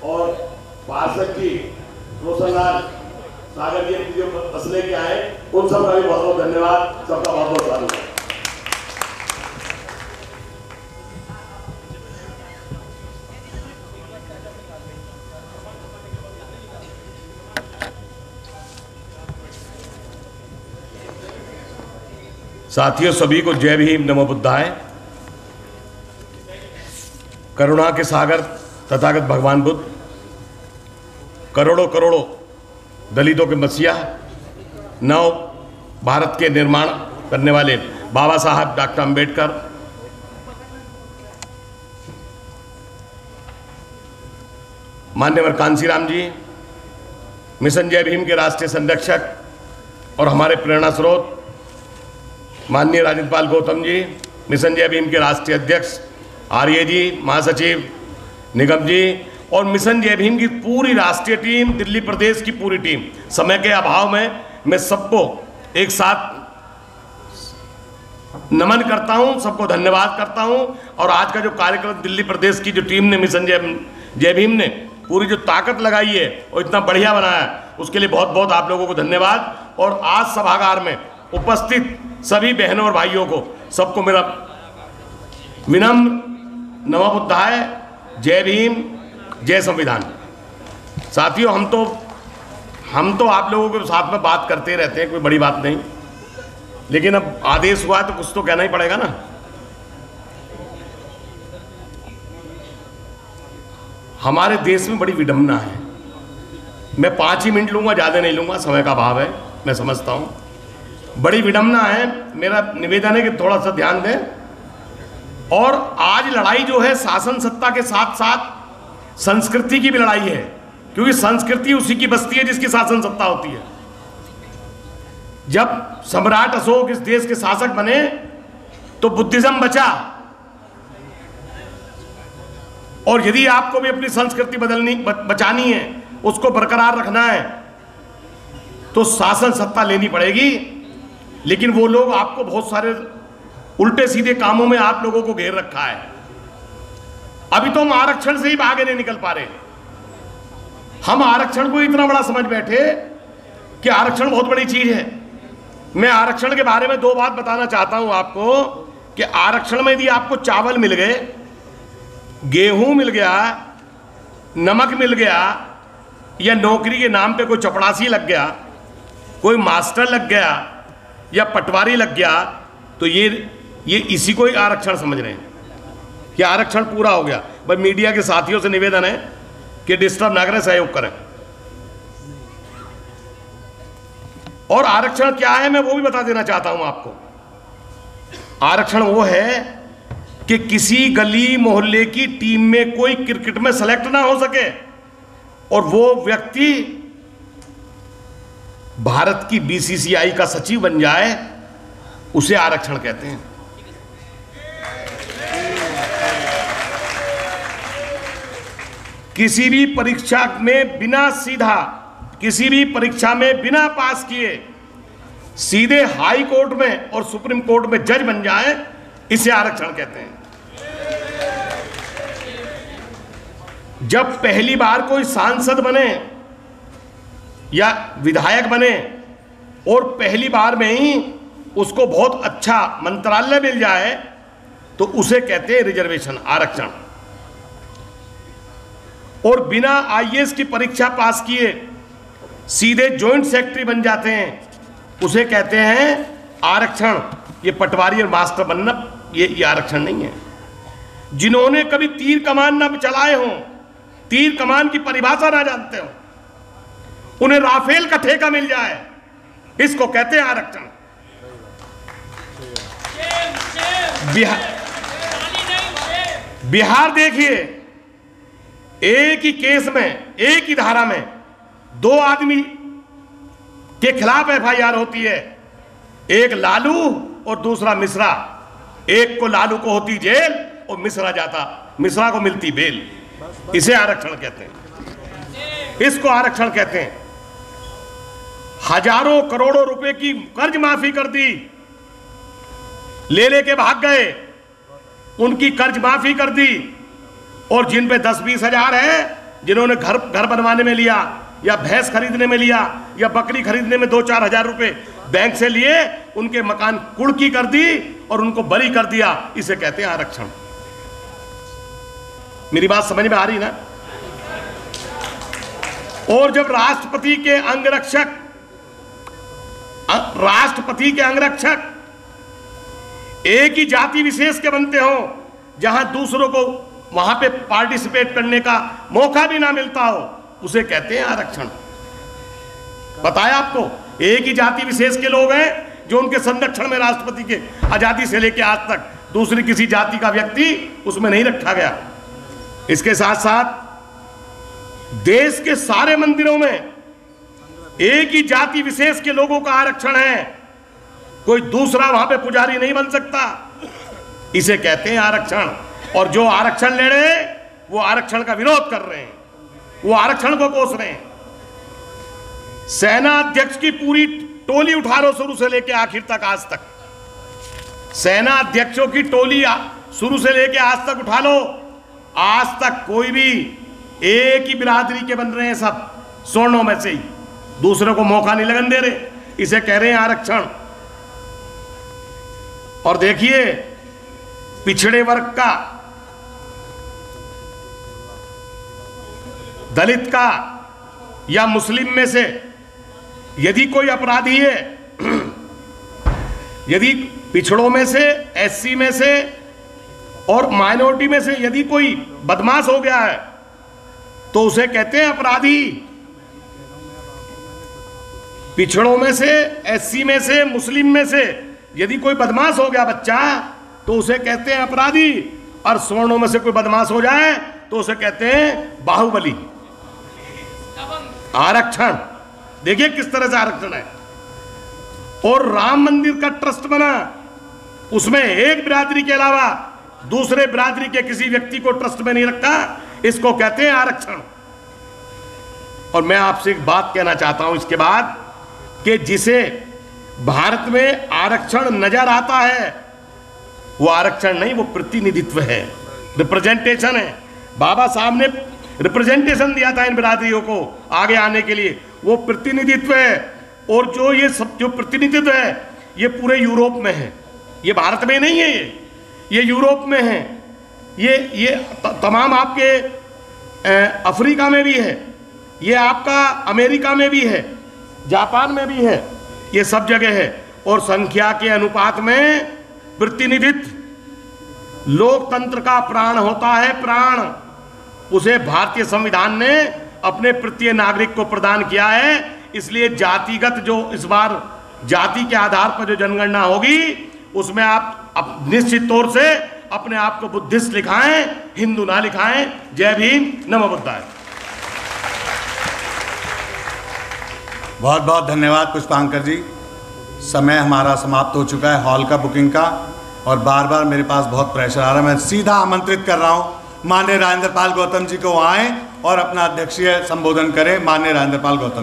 और पार्षद जी रोशनलाल सागर जी जो बस लेके आए, उन सबका भी बहुत बहुत धन्यवाद, सबका बहुत बहुत स्वागत है। साथियों, सभी को जय भीम, नमो बुद्धाय। करुणा के सागर तथागत भगवान बुद्ध, करोड़ों करोड़ों दलितों के मसीहा, नव भारत के निर्माण करने वाले बाबा साहब डॉक्टर अंबेडकर, मान्यवर कांसीराम जी, मिशन जय भीम के राष्ट्रीय संरक्षक और हमारे प्रेरणा स्रोत माननीय राजेंद्र पाल गौतम जी, मिशन जय भीम के राष्ट्रीय अध्यक्ष आर्य जी, महासचिव निगम जी, और मिशन जय भीम की पूरी राष्ट्रीय टीम, दिल्ली प्रदेश की पूरी टीम। समय के अभाव में मैं सबको एक साथ नमन करता हूं, सबको धन्यवाद करता हूं। और आज का जो कार्यक्रम दिल्ली प्रदेश की जो टीम ने, मिशन जय भीम ने पूरी जो ताकत लगाई है और इतना बढ़िया बनाया, उसके लिए बहुत बहुत आप लोगों को धन्यवाद। और आज सभागार में उपस्थित सभी बहनों और भाइयों को, सबको मेरा विनम्र नमो बुद्धाय, जय भीम, जय संविधान। साथियों, हम तो आप लोगों के साथ में बात करते रहते हैं, कोई बड़ी बात नहीं, लेकिन अब आदेश हुआ है तो कुछ तो कहना ही पड़ेगा ना। हमारे देश में बड़ी विडंबना है। मैं 5 ही मिनट लूंगा, ज़्यादा नहीं लूंगा, समय का अभाव है, मैं समझता हूं। बड़ी विडंबना है। मेरा निवेदन है कि थोड़ा सा ध्यान दें। और आज लड़ाई जो है शासन सत्ता के साथ साथ संस्कृति की भी लड़ाई है, क्योंकि संस्कृति उसी की बस्ती है जिसकी शासन सत्ता होती है। जब सम्राट अशोक इस देश के शासक बने तो बुद्धिज्म बचा, और यदि आपको भी अपनी संस्कृति बचानी है, उसको बरकरार रखना है, तो शासन सत्ता लेनी पड़ेगी। लेकिन वो लोग आपको बहुत सारे उल्टे सीधे कामों में आप लोगों को घेर रखा है। अभी तो हम आरक्षण से ही आगे नहीं निकल पा रहे। हम आरक्षण को इतना बड़ा समझ बैठे कि आरक्षण बहुत बड़ी चीज है। मैं आरक्षण के बारे में 2 बात बताना चाहता हूं आपको कि आरक्षण में यदि आपको चावल मिल गए, गेहूं मिल गया, नमक मिल गया, या नौकरी के नाम पे कोई चपड़ासी लग गया, कोई मास्टर लग गया, या पटवारी लग गया, तो ये इसी को ही आरक्षण समझ रहे हैं कि आरक्षण पूरा हो गया। भाई, मीडिया के साथियों से निवेदन है कि डिस्टर्ब ना करें, सहयोग करें। और आरक्षण क्या है मैं वो भी बता देना चाहता हूं आपको। आरक्षण वो है कि किसी गली मोहल्ले की टीम में कोई क्रिकेट में सेलेक्ट ना हो सके और वो व्यक्ति भारत की बीसीसीआई का सचिव बन जाए, उसे आरक्षण कहते हैं। किसी भी परीक्षा में बिना पास किए सीधे हाई कोर्ट में और सुप्रीम कोर्ट में जज बन जाए, इसे आरक्षण कहते हैं। जब पहली बार कोई सांसद बने या विधायक बने और पहली बार में ही उसको बहुत अच्छा मंत्रालय मिल जाए, तो उसे कहते हैं रिजर्वेशन, आरक्षण। और बिना आईएएस की परीक्षा पास किए सीधे जॉइंट सेक्रेटरी बन जाते हैं, उसे कहते हैं आरक्षण। ये पटवारी और मास्टर बनना ये आरक्षण नहीं है। जिन्होंने कभी तीर कमान ना चलाए हों, तीर कमान की परिभाषा ना जानते हो, उन्हें राफेल का ठेका मिल जाए, इसको कहते हैं आरक्षण। बिहार देखिए, एक ही केस में, एक ही धारा में 2 आदमी के खिलाफ एफआईआर होती है, एक लालू और दूसरा मिश्रा। एक को लालू को होती जेल और मिश्रा को मिलती बेल। इसे आरक्षण कहते हैं, इसको आरक्षण कहते हैं। हजारों करोड़ों रुपए की कर्ज माफी कर दी, ले के भाग गए, उनकी कर्ज माफी कर दी, और जिन पे 10-20 हजार है जिन्होंने घर बनवाने में लिया, या भैंस खरीदने में लिया, या बकरी खरीदने में 2-4 हजार रुपए बैंक से लिए, उनके मकान कुड़की कर दी और उनको बरी कर दिया। इसे कहते हैं आरक्षण। मेरी बात समझ में आ रही ना? और जब राष्ट्रपति के अंगरक्षक एक ही जाति विशेष के बनते हो, जहां दूसरों को वहां पे पार्टिसिपेट करने का मौका भी ना मिलता हो, उसे कहते हैं आरक्षण। बताया आपको, एक ही जाति विशेष के लोग हैं जो उनके संरक्षण में राष्ट्रपति के आजादी से लेकर आज तक दूसरी किसी जाति का व्यक्ति उसमें नहीं रखा गया। इसके साथ साथ देश के सारे मंदिरों में एक ही जाति विशेष के लोगों का आरक्षण है, कोई दूसरा वहां पे पुजारी नहीं बन सकता। इसे कहते हैं आरक्षण। और जो आरक्षण ले रहे हैं वो आरक्षण का विरोध कर रहे हैं, वो आरक्षण को कोस रहे हैं। सेना अध्यक्ष की पूरी टोली उठा लो, शुरू से लेकर आखिर तक, आज तक सेना अध्यक्षों की टोली शुरू से लेकर आज तक उठा लो, आज तक कोई भी एक ही बिरादरी के बन रहे हैं, सब स्वर्णों में से ही, दूसरे को मौका नहीं लगन दे रहे। इसे कह रहे हैं आरक्षण। और देखिए, पिछड़े वर्ग का, दलित का या मुस्लिम में से यदि कोई अपराधी है, यदि पिछड़ों में से, एससी में से और माइनॉरिटी में से यदि कोई बदमाश हो गया है तो उसे कहते हैं अपराधी। पिछड़ों में से, एससी में से, मुस्लिम में से यदि कोई बदमाश हो गया बच्चा तो उसे कहते हैं अपराधी, और स्वर्णों में से कोई बदमाश हो जाए तो उसे कहते हैं बाहुबली। आरक्षण देखिए किस तरह से आरक्षण है। और राम मंदिर का ट्रस्ट बना, उसमें एक बिरादरी के अलावा दूसरे बिरादरी के किसी व्यक्ति को ट्रस्ट में नहीं रखा, इसको कहते हैं आरक्षण। और मैं आपसे एक बात कहना चाहता हूं इसके बाद, कि जिसे भारत में आरक्षण नजर आता है वो आरक्षण नहीं, वो प्रतिनिधित्व है, रिप्रेजेंटेशन है। बाबा साहब ने रिप्रेजेंटेशन दिया था इन बिरादरियों को आगे आने के लिए, वो प्रतिनिधित्व है। और जो ये सब जो प्रतिनिधित्व है ये पूरे यूरोप में है, ये भारत में नहीं है, ये यूरोप में है, ये तमाम आपके अफ्रीका में भी है, ये आपका अमेरिका में भी है, जापान में भी है, ये सब जगह है। और संख्या के अनुपात में प्रतिनिधित्व लोकतंत्र का प्राण होता है, प्राण। उसे भारतीय संविधान ने अपने प्रत्येक नागरिक को प्रदान किया है। इसलिए जातिगत जो इस बार जाति के आधार पर जो जनगणना होगी उसमें आप निश्चित तौर से अपने आप को बुद्धिस्ट लिखाएं, हिंदू ना लिखाएं। जय भीम, नमो बुद्धाय। बहुत बहुत धन्यवाद पुष्पांकर जी। समय हमारा समाप्त हो चुका है हॉल का, बुकिंग का, और बार बार मेरे पास बहुत प्रेशर आ रहा है। मैं सीधा आमंत्रित कर रहा हूँ माननीय राजेंद्र पाल गौतम जी को आएँ और अपना अध्यक्षीय संबोधन करें। माननीय राजेंद्र पाल गौतम।